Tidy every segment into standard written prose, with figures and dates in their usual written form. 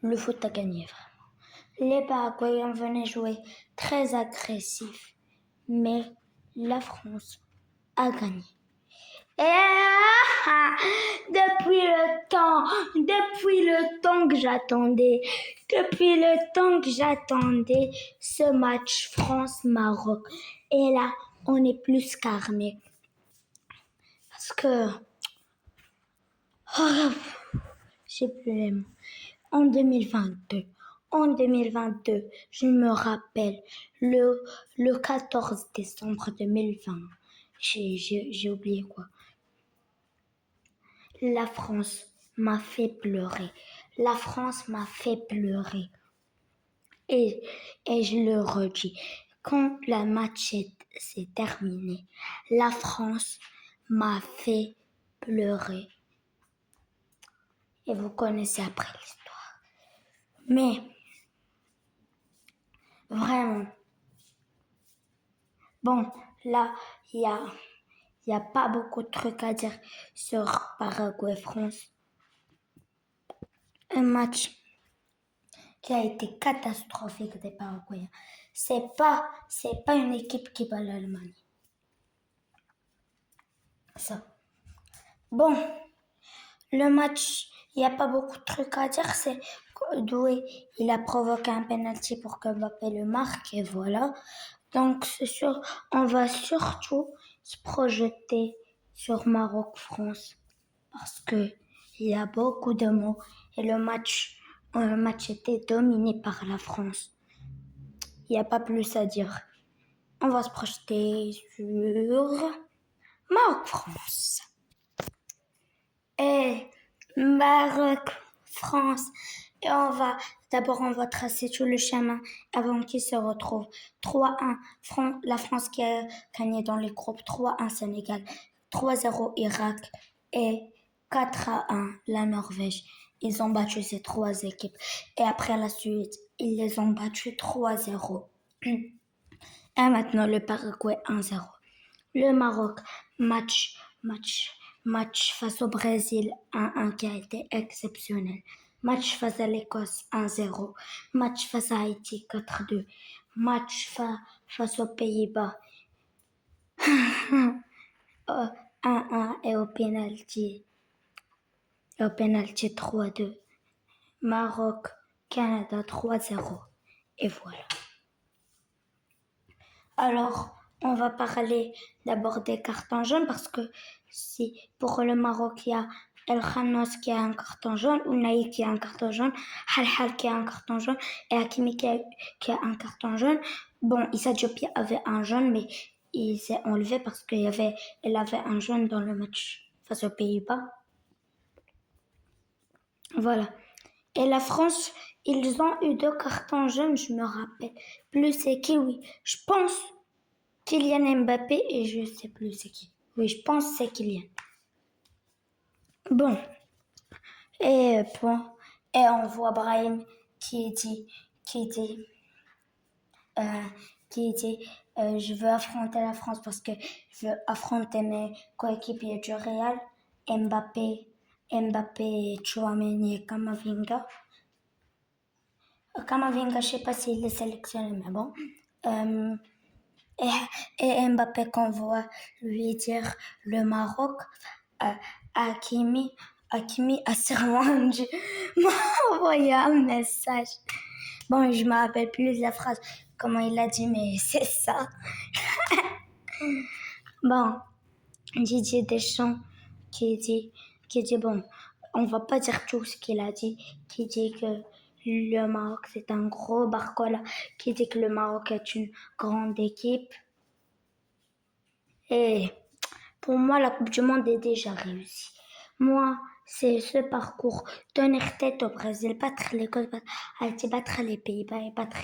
le foot a gagné vraiment. Les Paraguayens venaient jouer très agressif, mais la France a gagné. Et depuis le temps que j'attendais ce match France-Maroc. Et là, on est plus qu'armés. Parce que, j'ai plus les mots. En 2022, je me rappelle, le 14 décembre 2020, j'ai oublié quoi. La France m'a fait pleurer. La France m'a fait pleurer. Et je le redis, quand la match s'est terminée, la France m'a fait pleurer. Et vous connaissez après l'histoire. Mais, vraiment, bon, là, il y a pas beaucoup de trucs à dire sur Paraguay-France. Un match qui a été catastrophique des Paraguayens. C'est pas une équipe qui bat l'Allemagne. Ça. Bon, le match, il n'y a pas beaucoup de trucs à dire. C'est Doué, il a provoqué un penalty pour que Mbappé le marque et voilà. Donc c'est sûr, on va surtout se projeter sur Maroc-France parce que il y a beaucoup de mots et le match était dominé par la France. Il n'y a pas plus à dire. On va se projeter sur Maroc-France. Et Maroc-France. Et on va tracer tout le chemin avant qu'ils se retrouvent. 3-1, la France qui a gagné dans les groupes. 3-1 Sénégal, 3-0 Irak et 4-1 la Norvège. Ils ont battu ces trois équipes. Et après la suite, ils les ont battus 3-0. Et maintenant le Paraguay 1-0. Le Maroc, match face au Brésil 1-1 qui a été exceptionnel. Match face à l'Écosse 1-0. Match face à Haïti 4-2. Match face aux Pays-Bas 1-1 et au penalty 3-2. Maroc, Canada 3-0. Et voilà. Alors, on va parler d'abord des cartons jaunes parce que si pour le Maroc, il y a El Khanos qui a un carton jaune, Ounaï qui a un carton jaune, Halhal qui a un carton jaune et Hakimi qui a un carton jaune. Bon, Issa Diop avait un jaune, mais il s'est enlevé parce qu'elle avait un jaune dans le match face aux Pays-Bas. Voilà. Et la France, ils ont eu 2 cartons jaunes, je me rappelle. Plus c'est qui, oui. Je pense Kylian Mbappé et je sais plus c'est qui. Oui, je pense c'est Kylian. Bon. Et on voit Brahim qui dit, je veux affronter la France parce que je veux affronter mes coéquipiers du Real, Mbappé, Tchouaméni et Kamavinga. Kamavinga, je sais pas s'il est sélectionné, mais bon. Et Mbappé qu'on va lui dire le Maroc, Hakimi a sûrement m'a envoyé un message. Bon, je me rappelle plus la phrase, comment il a dit, mais c'est ça. Bon, Didier Deschamps qui dit bon, on va pas dire tout ce qu'il a dit, qui dit que le Maroc c'est un gros barcola, qui dit que le Maroc est une grande équipe. Et pour moi, la Coupe du Monde est déjà réussie. Moi, c'est ce parcours. Tenir tête au Brésil, battre l'Écosse, battre les Pays-Bas et battre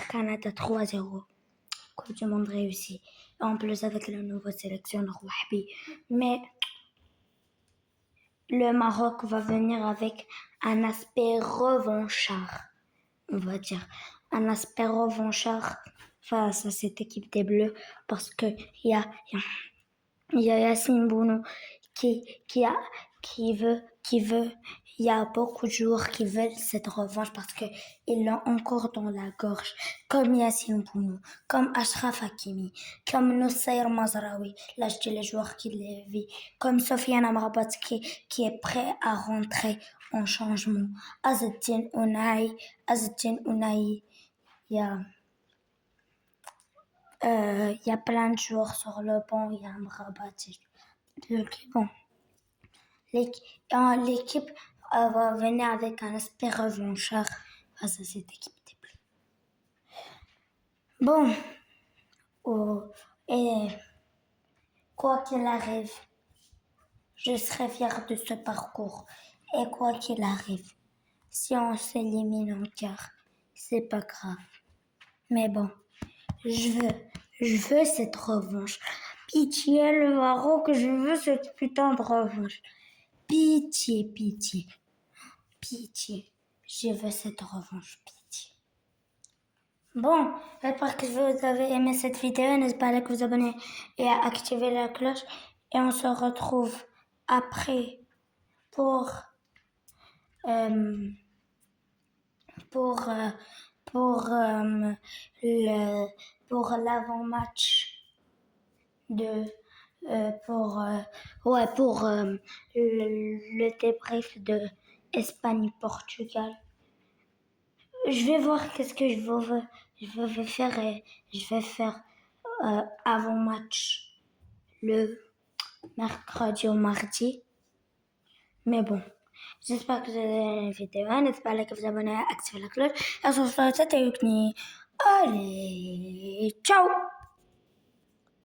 Canada 3-0. Coupe du Monde réussie. En plus, avec le nouveau sélectionneur Wahbi. Mais le Maroc va venir avec un aspect revanchard, on va dire. Un aspect revanchard face à cette équipe des Bleus parce que il y a Yassine Bounou qui veut Il y a beaucoup de joueurs qui veulent cette revanche parce qu'ils l'ont encore dans la gorge, comme Yassine Bounou, comme Ashraf Hakimi, comme Noussair Mazraoui, là je dis les joueurs qui les vivent, comme Sofiane Amrabat qui est prêt à rentrer en changement, Azedine Ounahi, il y a, il y a plein de joueurs sur le banc, il y a Amrabat, bon. L'équipe va venir avec un aspect revanchard face à cette équipe des Bleus. Bon, et quoi qu'il arrive, je serai fière de ce parcours. Et quoi qu'il arrive, si on s'élimine en quart, c'est pas grave. Mais bon, je veux cette revanche. Pitié le Maroc, je veux cette putain de revanche. Pitié, pitié. Pitié, je veux cette revanche, pitié. Bon, j'espère que vous avez aimé cette vidéo. N'hésitez pas à vous abonner et à activer la cloche. Et on se retrouve après pour euh, pour euh, pour le pour l'avant-match de pour le débrief de Espagne-Portugal. Je vais voir qu'est-ce que je vais faire et je vais faire avant match le mercredi ou mardi. Mais bon, j'espère que vous avez aimé la vidéo. N'hésitez pas à liker, vous abonner, à activer la cloche. Et on se retrouve cette Allez, ciao!